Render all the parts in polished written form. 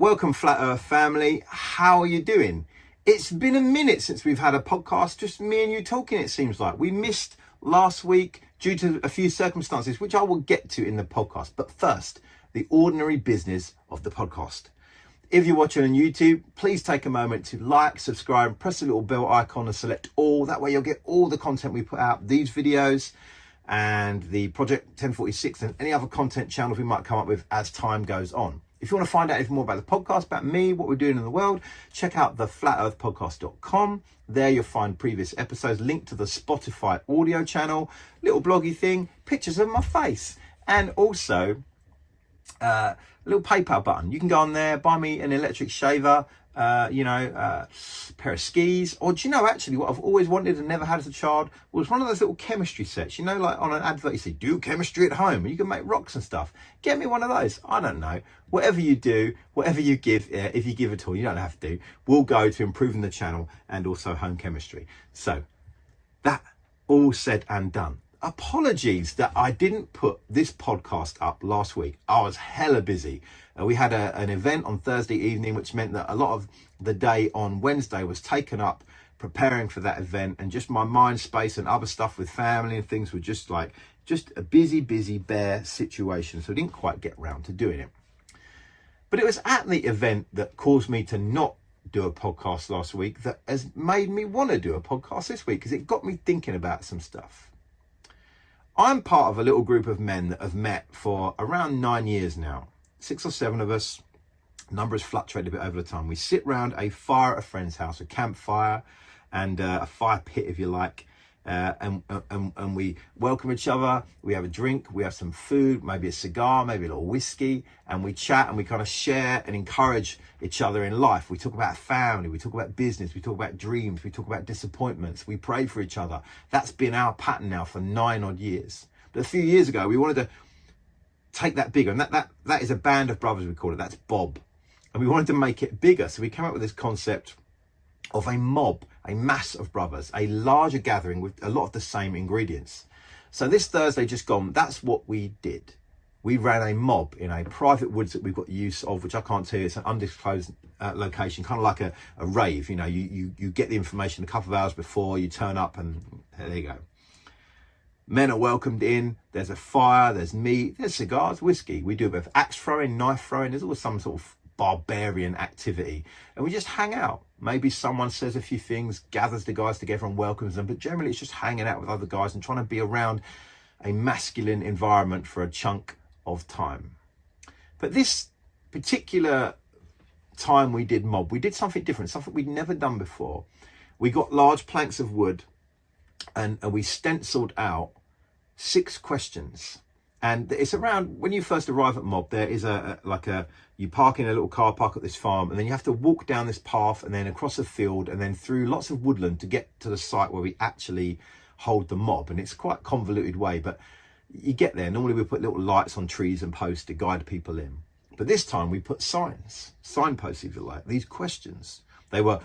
Welcome, Flat Earth family. How are you doing? It's been a minute since we've had a podcast, just me and you talking, it seems like. We missed last week due to a few circumstances, which I will get to in the podcast. But first, the ordinary business of the podcast. If you're watching on YouTube, please take a moment to like, subscribe, press the little bell icon and select all. That way you'll get all the content we put out, these videos and the Project 1046 and any other content channels we might come up with as time goes on. If you want to find out anything more about the podcast, about me, what we're doing in the world, check out the flatearthpodcast.com. There you'll find previous episodes, linked to the Spotify audio channel, little bloggy thing, pictures of my face, and also a little PayPal button. You can go on there, buy me an electric shaver, a pair of skis, or do you know, actually what I've always wanted and never had as a child was one of those little chemistry sets, you know, like on an advert you see, do chemistry at home, and you can make rocks and stuff. Get me one of those. I don't know, whatever you do, whatever you give, if you give at all, you don't have to, will go to improving the channel and also home chemistry. So that all said and done, apologies that I didn't put this podcast up last week. I was hella busy. We had an event on Thursday evening, which meant that a lot of the day on Wednesday was taken up preparing for that event, and just my mind space and other stuff with family and things were just a busy bear situation. So I didn't quite get round to doing it. But it was at the event that caused me to not do a podcast last week that has made me want to do a podcast this week, because it got me thinking about some stuff. I'm part of a little group of men that have met for around 9 years now. 6 or 7 of us. Number has fluctuated a bit over the time. We sit round a fire at a friend's house, a campfire and a fire pit, if you like, and we welcome each other. We have a drink, we have some food, maybe a cigar, maybe a little whiskey, and we chat and we kind of share and encourage each other in life. We talk about family, we talk about business, we talk about dreams, we talk about disappointments, we pray for each other. That's been our pattern now for 9 odd years. But a few years ago, we wanted to take that bigger, and that is a band of brothers, we call it. That's Bob, and we wanted to make it bigger. So we came up with this concept of a mob, a mass of brothers, a larger gathering with a lot of the same ingredients. So this Thursday just gone, that's what we did. We ran a mob in a private woods that we've got use of, which I can't tell you. It's an undisclosed location, kind of like a rave. You know, you get the information a couple of hours before, you turn up, and there you go. Men are welcomed in, there's a fire, there's meat, there's cigars, whiskey. We do a bit of axe throwing, knife throwing, there's always some sort of barbarian activity. And we just hang out. Maybe someone says a few things, gathers the guys together and welcomes them, but generally it's just hanging out with other guys and trying to be around a masculine environment for a chunk of time. But this particular time we did mob, we did something different, something we'd never done before. We got large planks of wood and we stenciled out 6 questions, and it's around when you first arrive at mob. There is you park in a little car park at this farm, and then you have to walk down this path and then across a field and then through lots of woodland to get to the site where we actually hold the mob. And it's quite a convoluted way, but you get there. Normally we put little lights on trees and posts to guide people in, but this time we put signposts, if you like. These questions, they were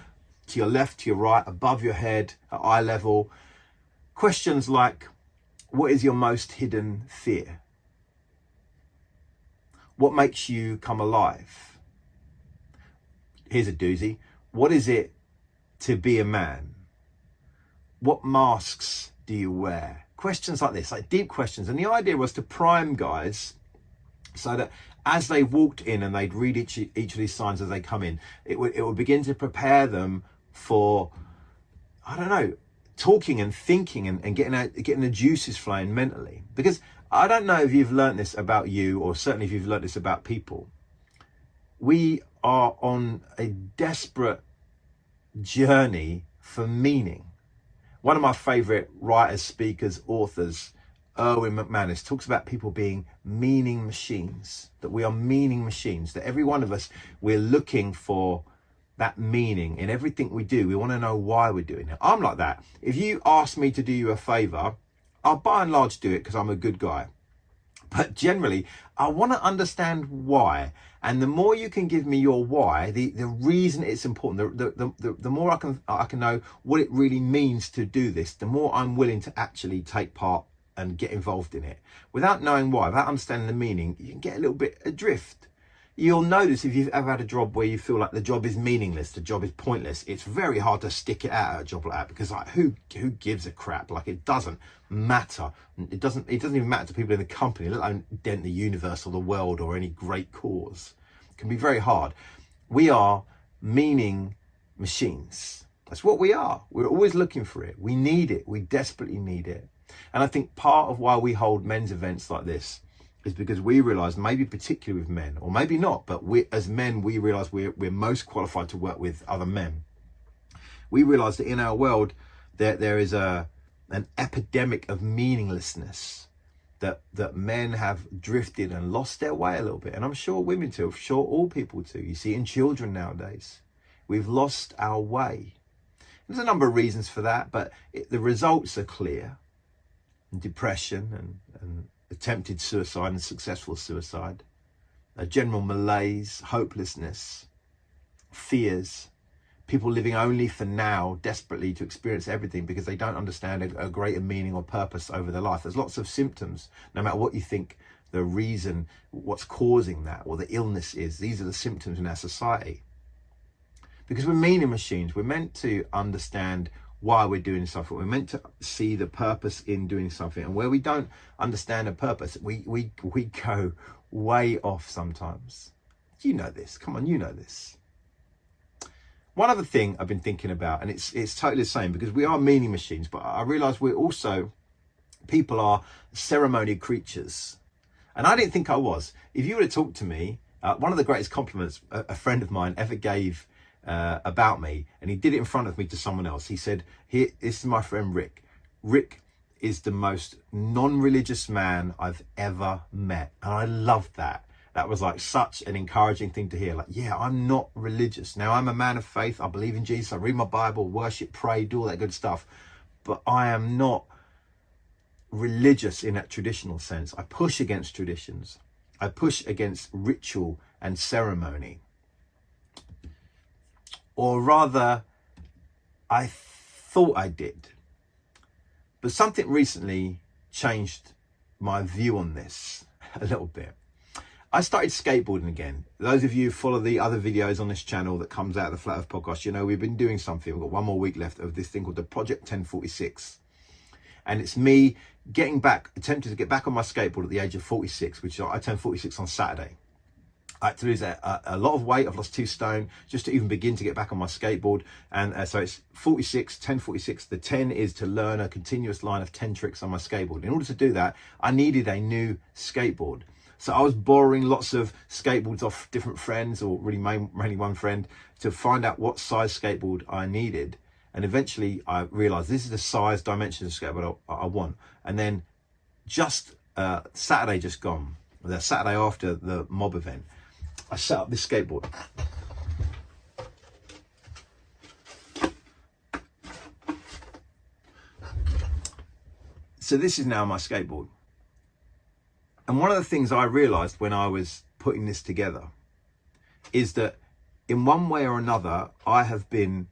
to your left, to your right, above your head, at eye level. Questions like, what is your most hidden fear? What makes you come alive? Here's a doozy. What is it to be a man? What masks do you wear? Questions like this, like deep questions. And the idea was to prime guys so that as they walked in and they'd read each of these signs as they come in, it would begin to prepare them for, I don't know, talking and thinking and getting the juices flowing mentally. Because I don't know if you've learned this about you, or certainly if you've learned this about people. We are on a desperate journey for meaning. One of my favorite writers, speakers, authors, Erwin McManus, talks about people being meaning machines, that we are meaning machines, that every one of us, we're looking for that meaning in everything we do. We want to know why we're doing it. I'm like that. If you ask me to do you a favor, I'll by and large do it because I'm a good guy. But generally, I want to understand why. And the more you can give me your why, the reason it's important, the more I can know what it really means to do this, the more I'm willing to actually take part and get involved in it. Without knowing why, without understanding the meaning, you can get a little bit adrift. You'll notice if you've ever had a job where you feel like the job is meaningless, the job is pointless, it's very hard to stick it out at a job like that, because like who gives a crap? Like, it doesn't matter. It doesn't even matter to people in the company, let alone dent the universe or the world or any great cause. It can be very hard. We are meaning machines. That's what we are. We're always looking for it. We need it. We desperately need it. And I think part of why we hold men's events like this is because we realize, maybe particularly with men, or maybe not, but we as men, we realize we're most qualified to work with other men. We realize that in our world there is an epidemic of meaninglessness, that men have drifted and lost their way a little bit. And I'm sure women too, I'm sure all people too. You see in children nowadays, we've lost our way. There's a number of reasons for that, but the results are clear. Depression and attempted suicide and successful suicide, a general malaise, hopelessness, fears, people living only for now, desperately to experience everything because they don't understand a greater meaning or purpose over their life. There's lots of symptoms, no matter what you think the reason, what's causing that, or the illness is. These are the symptoms in our society. Because we're meaning machines, we're meant to understand why we're doing something. We're meant to see the purpose in doing something. And where we don't understand a purpose, we go way off sometimes. You know this. Come on, you know this. One other thing I've been thinking about, and it's totally the same, because we are meaning machines, but I realize people are ceremony creatures. And I didn't think I was. If you would have talked to me, one of the greatest compliments a friend of mine ever gave about me, and he did it in front of me to someone else. He said, "Here, this is my friend Rick. Rick is the most non-religious man I've ever met." And I loved that. That was like such an encouraging thing to hear. Like, yeah, I'm not religious. Now, I'm a man of faith. I believe in Jesus. I read my Bible, worship, pray, do all that good stuff. But I am not religious in that traditional sense. I push against traditions. I push against ritual and ceremony. Or rather, I thought I did. But something recently changed my view on this a little bit. I started skateboarding again. Those of you who follow the other videos on this channel that comes out of the Flat Earth podcast, you know we've been doing something. We've got one more week left of this thing called the Project 1046. And it's me attempting to get back on my skateboard at the age of 46, which I turned 46 on Saturday. I had to lose a lot of weight. I've lost 2 stone just to even begin to get back on my skateboard. And so it's 46, 1046. The 10 is to learn a continuous line of 10 tricks on my skateboard. In order to do that, I needed a new skateboard. So I was borrowing lots of skateboards off different friends, or really mainly one friend, to find out what size skateboard I needed. And eventually I realized this is the size, dimension of skateboard I want. And then just Saturday just gone, the Saturday after the mob event, I set up this skateboard. So this is now my skateboard. And one of the things I realized when I was putting this together is that in one way or another, I have been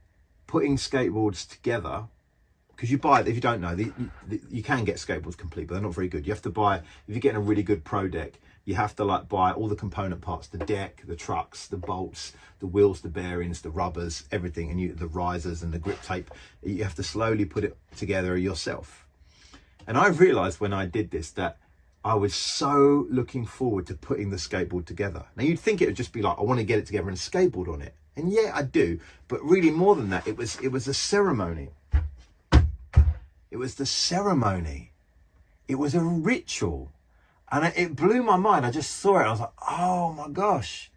putting skateboards together, because you buy it, if you don't know, you can get skateboards complete, but they're not very good. You have to buy, if you're getting a really good pro deck, you have to like buy all the component parts, the deck, the trucks, the bolts, the wheels, the bearings, the rubbers, everything, and the risers and the grip tape. You have to slowly put it together yourself. And I've realized when I did this that I was so looking forward to putting the skateboard together. Now you'd think it would just be like, I want to get it together and skateboard on it. And yeah, I do. But really more than that, it was a ceremony. It was the ceremony. It was a ritual. And it blew my mind. I just saw it. I was like, oh my gosh,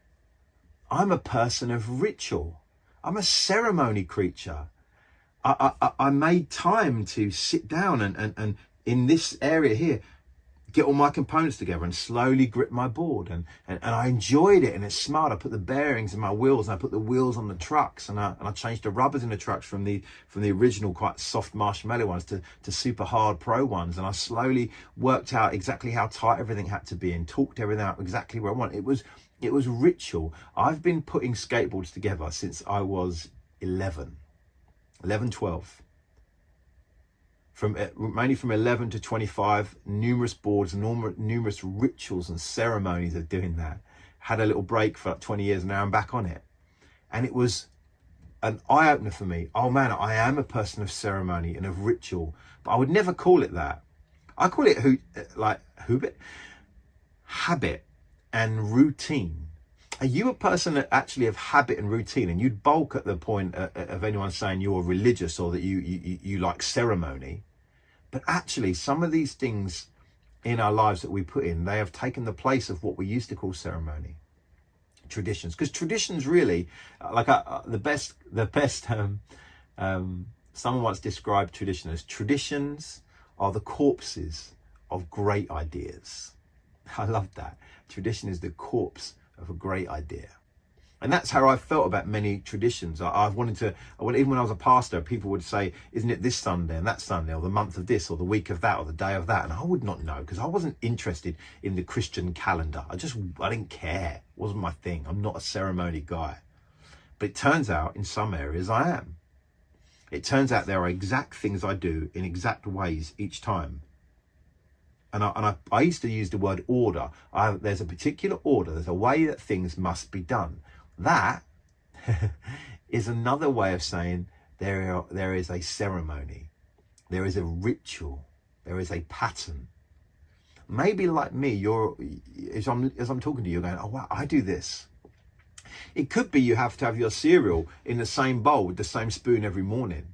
I'm a person of ritual. I'm a ceremony creature. I made time to sit down and in this area here, get all my components together and slowly grip my board, and I enjoyed it, and it smiled. I put the bearings in my wheels, and I put the wheels on the trucks, and I changed the rubbers in the trucks from the original quite soft marshmallow ones to super hard pro ones, and I slowly worked out exactly how tight everything had to be and talked everything out exactly where I want. It was ritual. I've been putting skateboards together since I was 11, 12. Mainly from 11 to 25, numerous boards, numerous rituals and ceremonies of doing that. had a little break for like 20 years and now I'm back on it. And it was an eye-opener for me. Oh man, I am a person of ceremony and of ritual, but I would never call it that. I call it habit and routine. Are you a person that actually have habit and routine, and you'd balk at the point of anyone saying you're religious or that you like ceremony? But actually, some of these things in our lives that we put in, they have taken the place of what we used to call ceremony, traditions. Because traditions really, like the best. Someone once described tradition as traditions are the corpses of great ideas. I love that. Tradition is the corpse of a great idea. And that's how I felt about many traditions. Even when I was a pastor, people would say, isn't it this Sunday and that Sunday, or the month of this, or the week of that, or the day of that? And I would not know, because I wasn't interested in the Christian calendar. I didn't care. It wasn't my thing. I'm not a ceremony guy. But it turns out in some areas I am. It turns out there are exact things I do in exact ways each time. And I used to use the word order. There's a particular order. There's a way that things must be done. That is another way of saying there is a ceremony. There is a ritual. There is a pattern. Maybe like me, as I'm talking to you, you're going, oh wow, I do this. It could be you have to have your cereal in the same bowl with the same spoon every morning.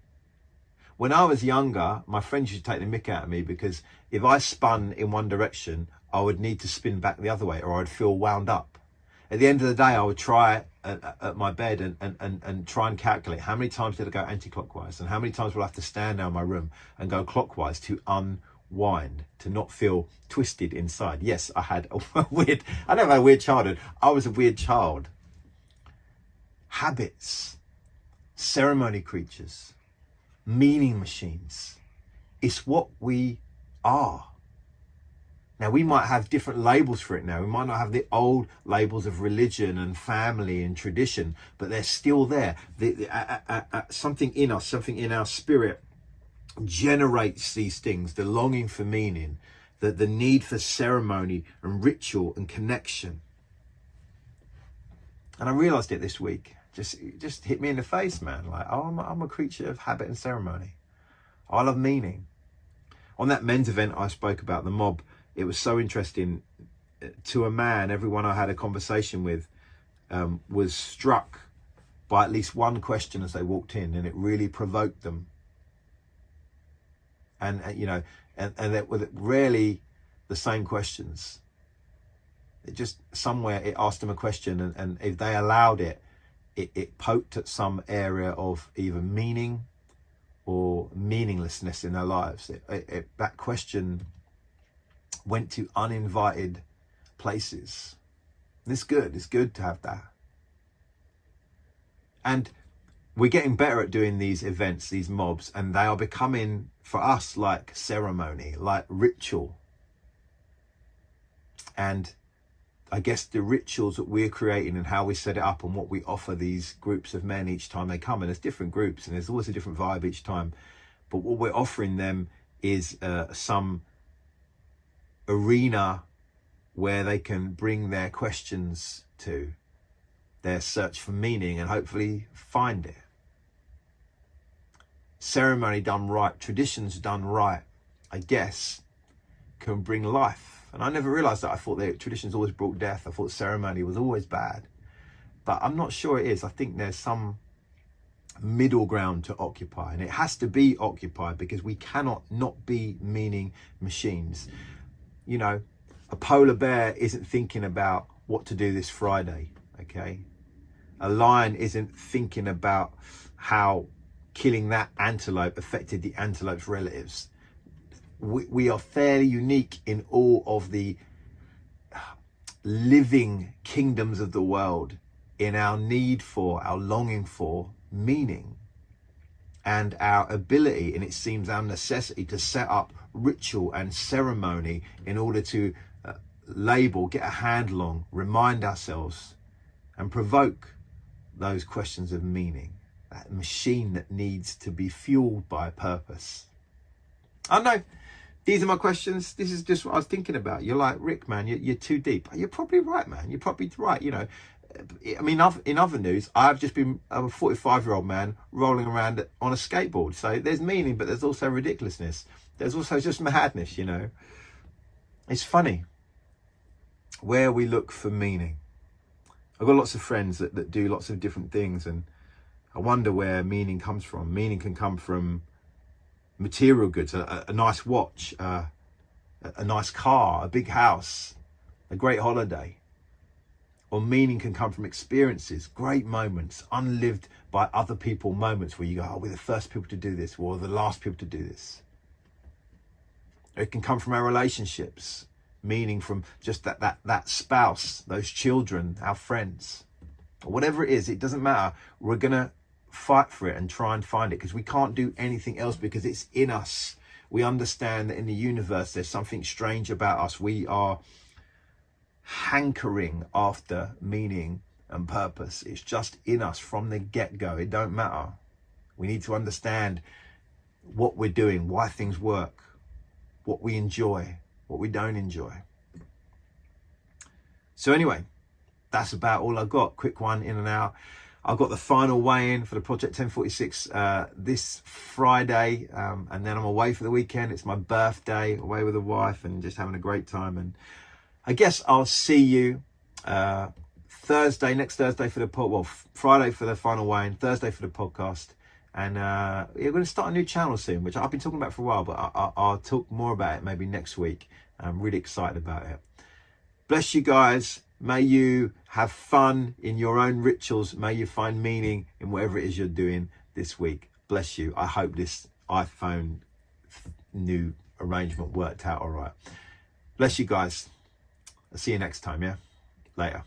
When I was younger, my friends used to take the mick out of me because if I spun in one direction, I would need to spin back the other way, or I'd feel wound up. At the end of the day, I would try at my bed and try and calculate how many times did I go anti-clockwise and how many times will I have to stand down my room and go clockwise to unwind, to not feel twisted inside. Yes, I had I never had a weird childhood. I was a weird child. Habits, ceremony creatures, meaning machines. It's what we are. Now, we might have different labels for it now. We might not have the old labels of religion and family and tradition, but they're still there. Something in us, something in our spirit generates these things, the longing for meaning, the need for ceremony and ritual and connection. And I realized it this week. Just hit me in the face, man. Like, oh, I'm a creature of habit and ceremony. I love meaning. On that men's event I spoke about, the mob, it was so interesting. To a man, everyone I had a conversation with was struck by at least one question as they walked in, and it really provoked them. And that were rarely the same questions. It just, somewhere it asked them a question, and if they allowed it poked at some area of either meaning or meaninglessness in their lives. That question went to uninvited places. And it's good. It's good to have that. And we're getting better at doing these events, these mobs, and they are becoming, for us, like ceremony, like ritual. And I guess the rituals that we're creating and how we set it up and what we offer these groups of men each time they come, and there's different groups and there's always a different vibe each time, but what we're offering them is some arena where they can bring their questions to, their search for meaning, and hopefully find it. Ceremony done right, traditions done right, I guess, can bring life. And I never realized that. I thought that traditions always brought death. I thought ceremony was always bad. But I'm not sure it is. I think there's some middle ground to occupy. And it has to be occupied because we cannot not be meaning machines. You know, a polar bear isn't thinking about what to do this Friday, okay? A lion isn't thinking about how killing that antelope affected the antelope's relatives. We are fairly unique in all of the living kingdoms of the world in our need for, our longing for meaning, and our ability, and it seems our necessity, to set up ritual and ceremony in order to label, get a handle on, remind ourselves, and provoke those questions of meaning. That machine that needs to be fueled by purpose. I know These are my questions. This is just what I was thinking about. You're like, Rick, man, you're too deep. You're probably right, man. You're probably right. You know, I mean, in other news, I'm a 45-year-old man rolling around on a skateboard. So there's meaning, but there's also ridiculousness. There's also just madness, you know. It's funny where we look for meaning. I've got lots of friends that do lots of different things, and I wonder where meaning comes from. Meaning can come from material goods, a nice watch, a nice car, a big house, a great holiday. Or meaning can come from experiences, great moments, unlived by other people moments where you go, oh, we're the first people to do this, or the last people to do this. It can come from our relationships, meaning from just that spouse, those children, our friends, or whatever it is. It doesn't matter. We're gonna fight for it and try and find it, because we can't do anything else, because it's in us. We understand that in the universe there's something strange about us. We are hankering after meaning and purpose. It's just in us from the get-go. It don't matter. We need to understand what we're doing, why things work, what we enjoy, what we don't enjoy. So anyway, that's about all I've got. Quick one in and out. I've got the final weigh-in for the Project 1046 this Friday, and then I'm away for the weekend. It's my birthday, away with the wife and just having a great time. And I guess I'll see you next Thursday for the Friday for the final weigh-in, Thursday for the podcast. And we're going to start a new channel soon, which I've been talking about for a while, but I'll talk more about it maybe next week. I'm really excited about it. Bless you guys. May you have fun in your own rituals. May you find meaning in whatever it is you're doing this week. Bless you. I hope this iPhone new arrangement worked out all right. Bless you guys. I'll see you next time, yeah? Later.